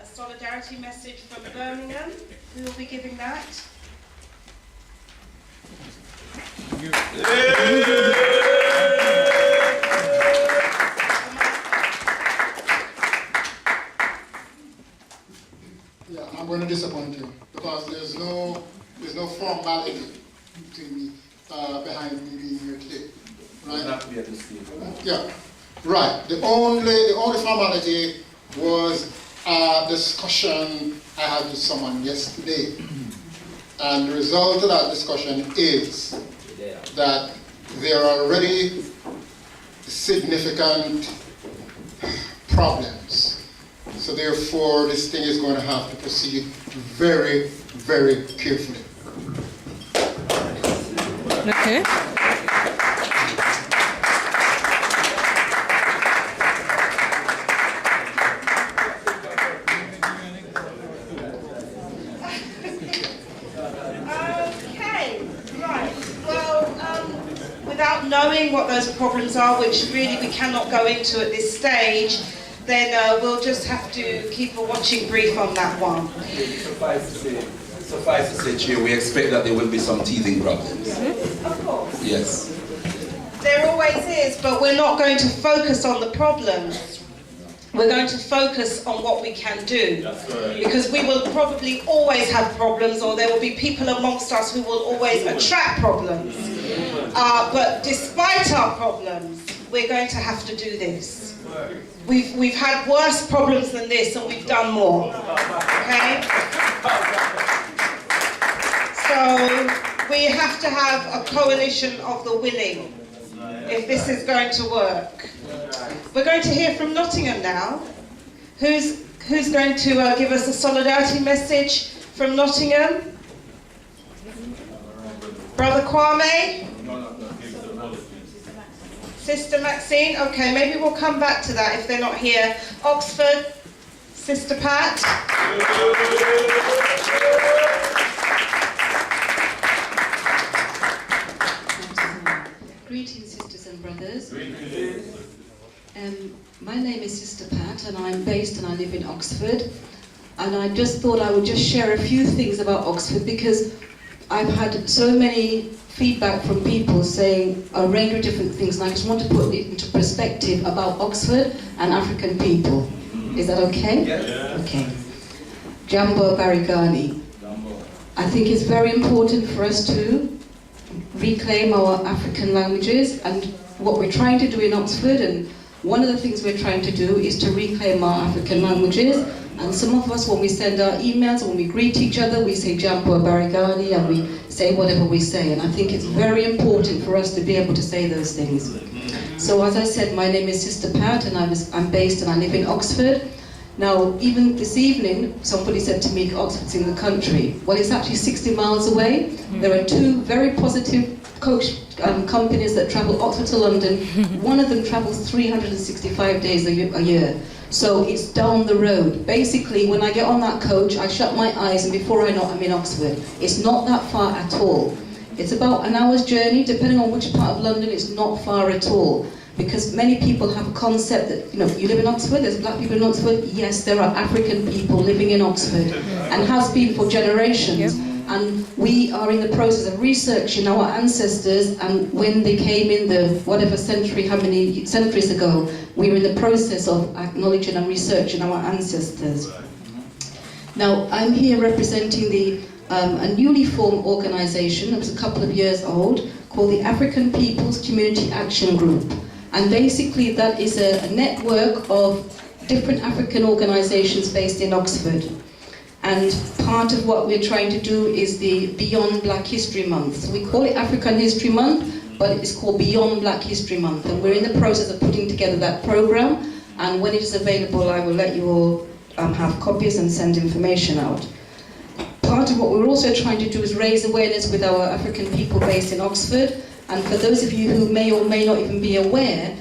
a solidarity message from Birmingham. Who will be giving that? Yeah, I'm going to disappoint you because there's no formality between me, behind me being here today. Right? Yeah. Right. The only formality was a discussion I had with someone yesterday. And the result of that discussion is that there are already significant problems. So therefore, this thing is going to have to proceed very, very carefully. Okay. Without knowing what those problems are, which really we cannot go into at this stage, then we'll just have to keep a watching brief on that one. Suffice to say, Chair, we expect that there will be some teething problems. Of course. Yes. There always is, but we're not going to focus on the problems. We're going to focus on what we can do. Because we will probably always have problems, or there will be people amongst us who will always attract problems. But despite our problems, we're going to have to do this. We've had worse problems than this, and we've done more. Okay? So we have to have a coalition of the willing if this is going to work. We're going to hear from Nottingham now. Who's going to give us a solidarity message from Nottingham? Brother Kwame? Sister Maxine? Okay, maybe we'll come back to that if they're not here. Oxford? Sister Pat? Greetings, sisters and brothers. My name is Sister Pat, and I'm based and I live in Oxford. And I just thought I would just share a few things about Oxford, because I've had so many feedback from people saying a range of different things, and I just want to put it into perspective about Oxford and African people. Is that okay? Yes. Okay. Jambo Barigani. I think it's very important for us to reclaim our African languages, and what we're trying to do in Oxford, and one of the things we're trying to do is to reclaim our African languages. And some of us, when we send our emails, when we greet each other, we say Jambo Barigani, and we say whatever we say. And I think it's very important for us to be able to say those things. So as I said, my name is Sister Pat, and I'm based and I live in Oxford. Now, even this evening, somebody said to me, Oxford's in the country. Well, it's actually 60 miles away. There are two very positive coach companies that travel Oxford to London. One of them travels 365 days a year. So it's down the road. Basically, when I get on that coach, I shut my eyes, and before I know it, I'm in Oxford. It's not that far at all. It's about an hour's journey, depending on which part of London. It's not far at all. Because many people have a concept that, you live in Oxford, there's black people in Oxford. Yes, there are African people living in Oxford, and has been for generations. And we are in the process of researching our ancestors, and when they came in the whatever century, how many centuries ago, we were in the process of acknowledging and researching our ancestors. Now, I'm here representing a newly formed organisation that was a couple of years old, called the African People's Community Action Group. And basically that is a network of different African organisations based in Oxford. And part of what we're trying to do is the Beyond Black History Month. So we call it African History Month, but it's called Beyond Black History Month. And we're in the process of putting together that programme. And when it is available, I will let you all have copies and send information out. Part of what we're also trying to do is raise awareness with our African people based in Oxford. And for those of you who may or may not even be aware,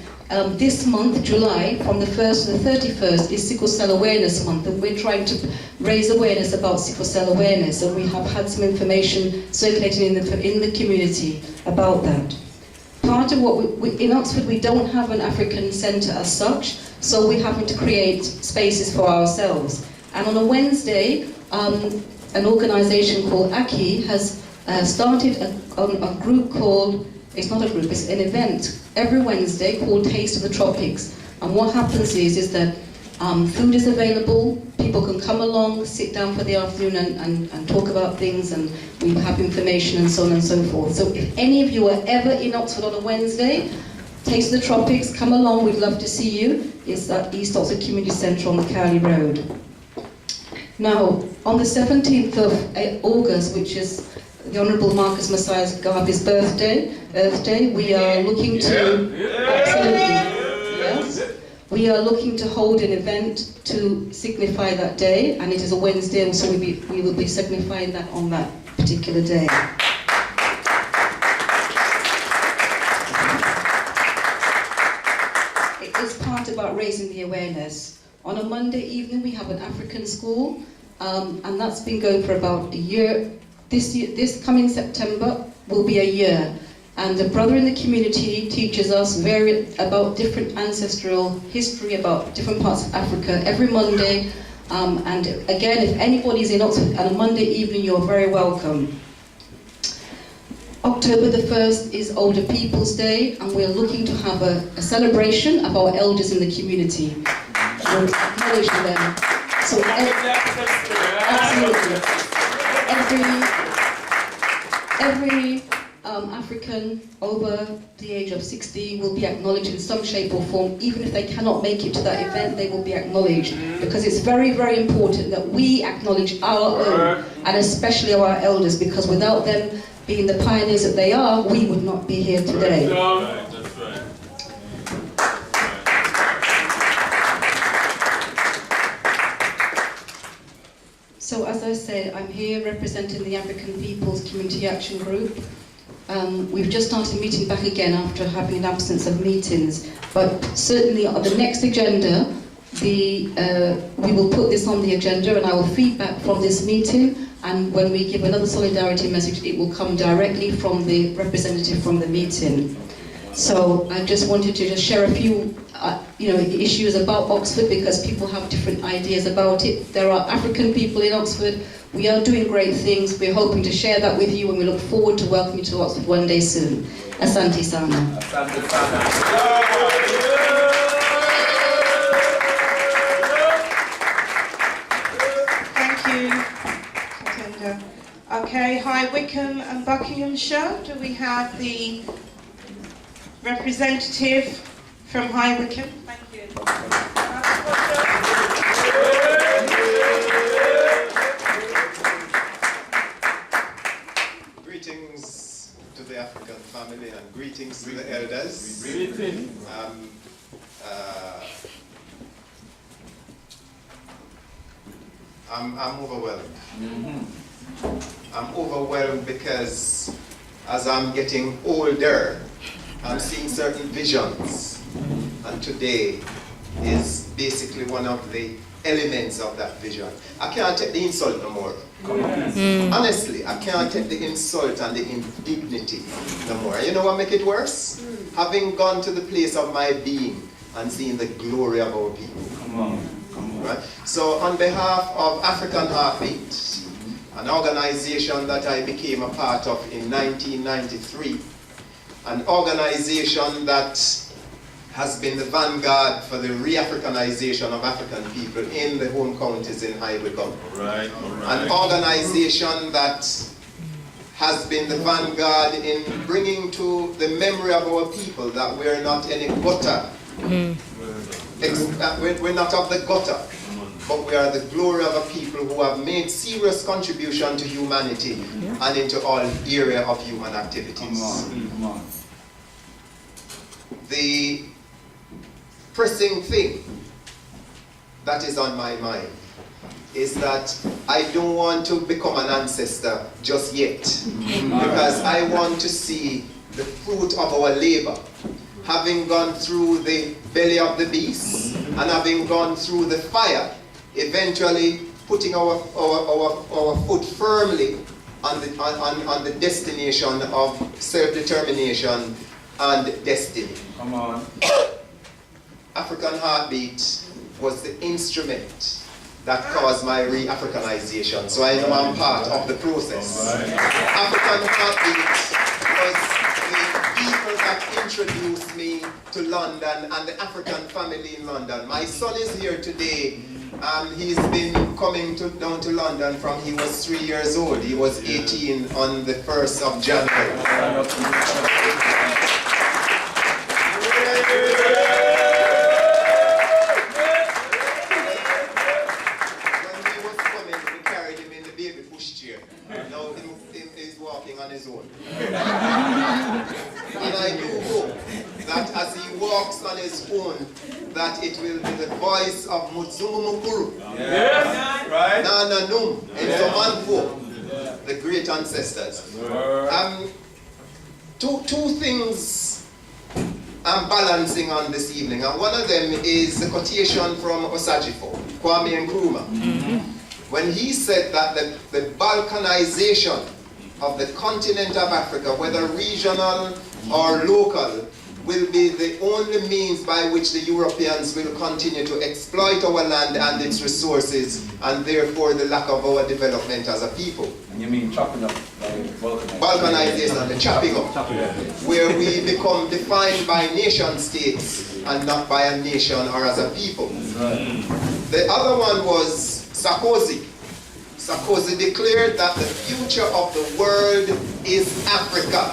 this month, July, from the 1st to the 31st, is Sickle Cell Awareness Month, and we're trying to raise awareness about sickle cell awareness, and we have had some information circulating in the community about that. Part of what in Oxford, we don't have an African centre as such, so we're having to create spaces for ourselves. And on a Wednesday, an organization called AKI has started a group called, it's not a group, it's an event every Wednesday called Taste of the Tropics. And what happens is that food is available, people can come along, sit down for the afternoon and talk about things, and we have information and so on and so forth. So if any of you are ever in Oxford on a Wednesday, Taste of the Tropics, come along, we'd love to see you. It's at East Oxford Community Centre on the Cowley Road. Now, on the 17th of August, which is the Honourable Marcus Messiah Garvey's birthday, Earth Day, we are looking to... Absolutely. Yes. We are looking to hold an event to signify that day, and it is a Wednesday, and so we will be signifying that on that particular day. It is part about raising the awareness. On a Monday evening, we have an African school, and that's been going for about a year. This coming September will be a year. And a brother in the community teaches us about different ancestral history, about different parts of Africa every Monday. And again, if anybody's in Oxford on a Monday evening, you're very welcome. October the 1st is Older People's Day, and we're looking to have a celebration of our elders in the community. We're acknowledging them. So absolutely. Every African over the age of 60 will be acknowledged in some shape or form. Even if they cannot make it to that event, they will be acknowledged, because it's very, very important that we acknowledge our own, and especially our elders, because without them being the pioneers that they are, we would not be here today. That's right. So as I said, I'm here representing the African People's Community Action Group. We've just started meeting back again after having an absence of meetings, but certainly on the next agenda, we will put this on the agenda, and I will feedback from this meeting, and when we give another solidarity message, it will come directly from the representative from the meeting. So I just wanted to just share a few issues about Oxford, because people have different ideas about it. There are African people in Oxford. We are doing great things. We're hoping to share that with you, and we look forward to welcoming you to Oxford one day soon. Asante sana. Asante sana. Thank you, Katenda. Okay, High Wycombe and Buckinghamshire. Do we have the representative from High Wycombe? Thank you. Greetings to the African family and greetings to the elders. I'm overwhelmed. I'm overwhelmed because as I'm getting older, I'm seeing certain visions, and today is basically one of the elements of that vision. I can't take the insult no more. Honestly, I can't take the insult and the indignity no more. You know what make it worse? Having gone to the place of my being and seeing the glory of our people. Right? So on behalf of African Heartbeat, an organization that I became a part of in 1993, an organization that has been the vanguard for the re-Africanization of African people in the home counties in High Wycombe. Right. An organization that has been the vanguard in bringing to the memory of our people that we're not any gutter. We're not of the gutter, but we are the glory of a people who have made serious contribution to humanity and into all area of human activities. The pressing thing that is on my mind is that I don't want to become an ancestor just yet, because I want to see the fruit of our labor, having gone through the belly of the beast and having gone through the fire, eventually putting our foot firmly on the destination of self-determination and destiny. Come on. African Heartbeat was the instrument that caused my re-Africanization. So I know I'm part of the process. African Heartbeat was the people that introduced me to London and the African family in London. My son is here today. He's been coming down to London from he was 3 years old. He was 18 on the 1st of January. When he was coming, we carried him in the baby pushchair. Now he's walking on his own. And I do hope that as he walks on his own, that it will be the voice of Mutsumu Mukuru, Right? Nana Num, and Somanfo, the great ancestors. Two things I'm balancing on this evening, and one of them is the quotation from Osajifo, Kwame Nkrumah, when he said that the balkanization of the continent of Africa, whether regional or local, will be the only means by which the Europeans will continue to exploit our land and its resources, and therefore the lack of our development as a people. And you mean chopping up, Balkanization, the chopping up, where we become defined by nation states and not by a nation or as a people. The other one was Sarkozy. Sarkozy declared that the future of the world is Africa.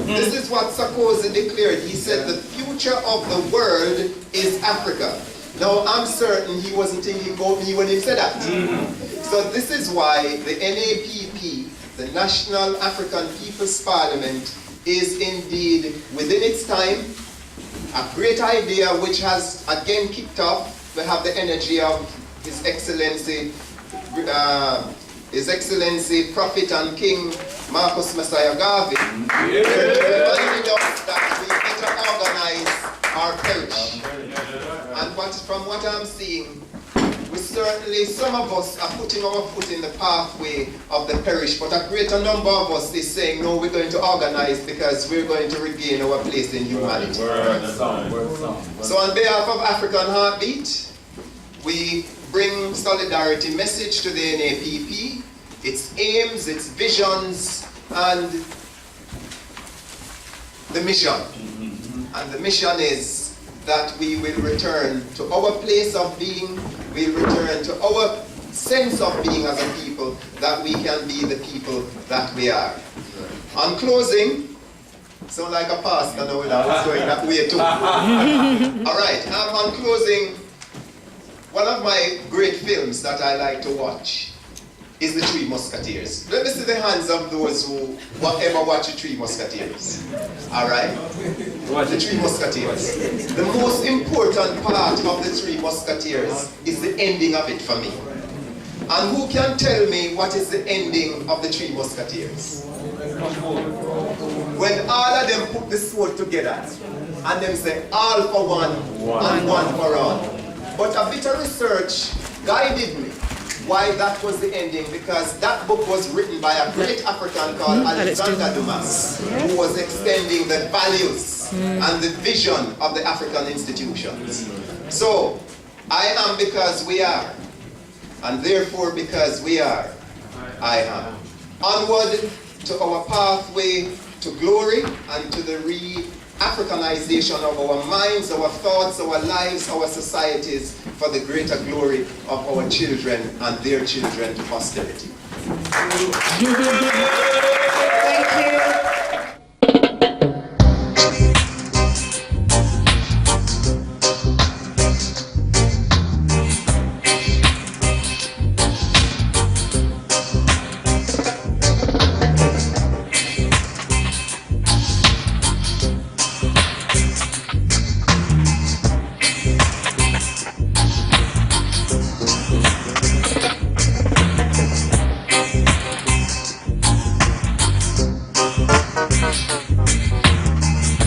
This is what Sarkozy declared. He said the future of the world is Africa. Now I'm certain he wasn't thinking about me when he said that. So this is why the NAPP, the National African People's Parliament, is indeed within its time, a great idea which has again kicked off. We have the energy of His Excellency Prophet and King Marcus Messiah Garvey, reminding us that we better organize our parish. And from what I'm seeing, we certainly, some of us are putting our foot in the pathway of the parish, but a greater number of us is saying, no, we're going to organize because we're going to regain our place in humanity. So on behalf of African Heartbeat, we bring solidarity message to the NAPP, its aims, its visions, and the mission. And the mission is that we will return to our place of being, we'll return to our sense of being as a people, that we can be the people that we are. On closing, sound like a pastor now that was going that way too. Alright, on closing, one of my great films that I like to watch is The Three Musketeers. Let me see the hands of those who ever watch The Three Musketeers. Alright? The Three Musketeers. The most important part of The Three Musketeers is the ending of it for me. And who can tell me what is the ending of The Three Musketeers? When all of them put the sword together and them say, all for one and one for all. But a bit of research guided me why that was the ending, because that book was written by a great African called Alexander Dumas, who was extending the values and the vision of the African institutions. So, I am because we are, and therefore because we are, I am. Onward to our pathway to glory and to the Africanization of our minds, our thoughts, our lives, our societies, for the greater glory of our children and their children to posterity. Thank you.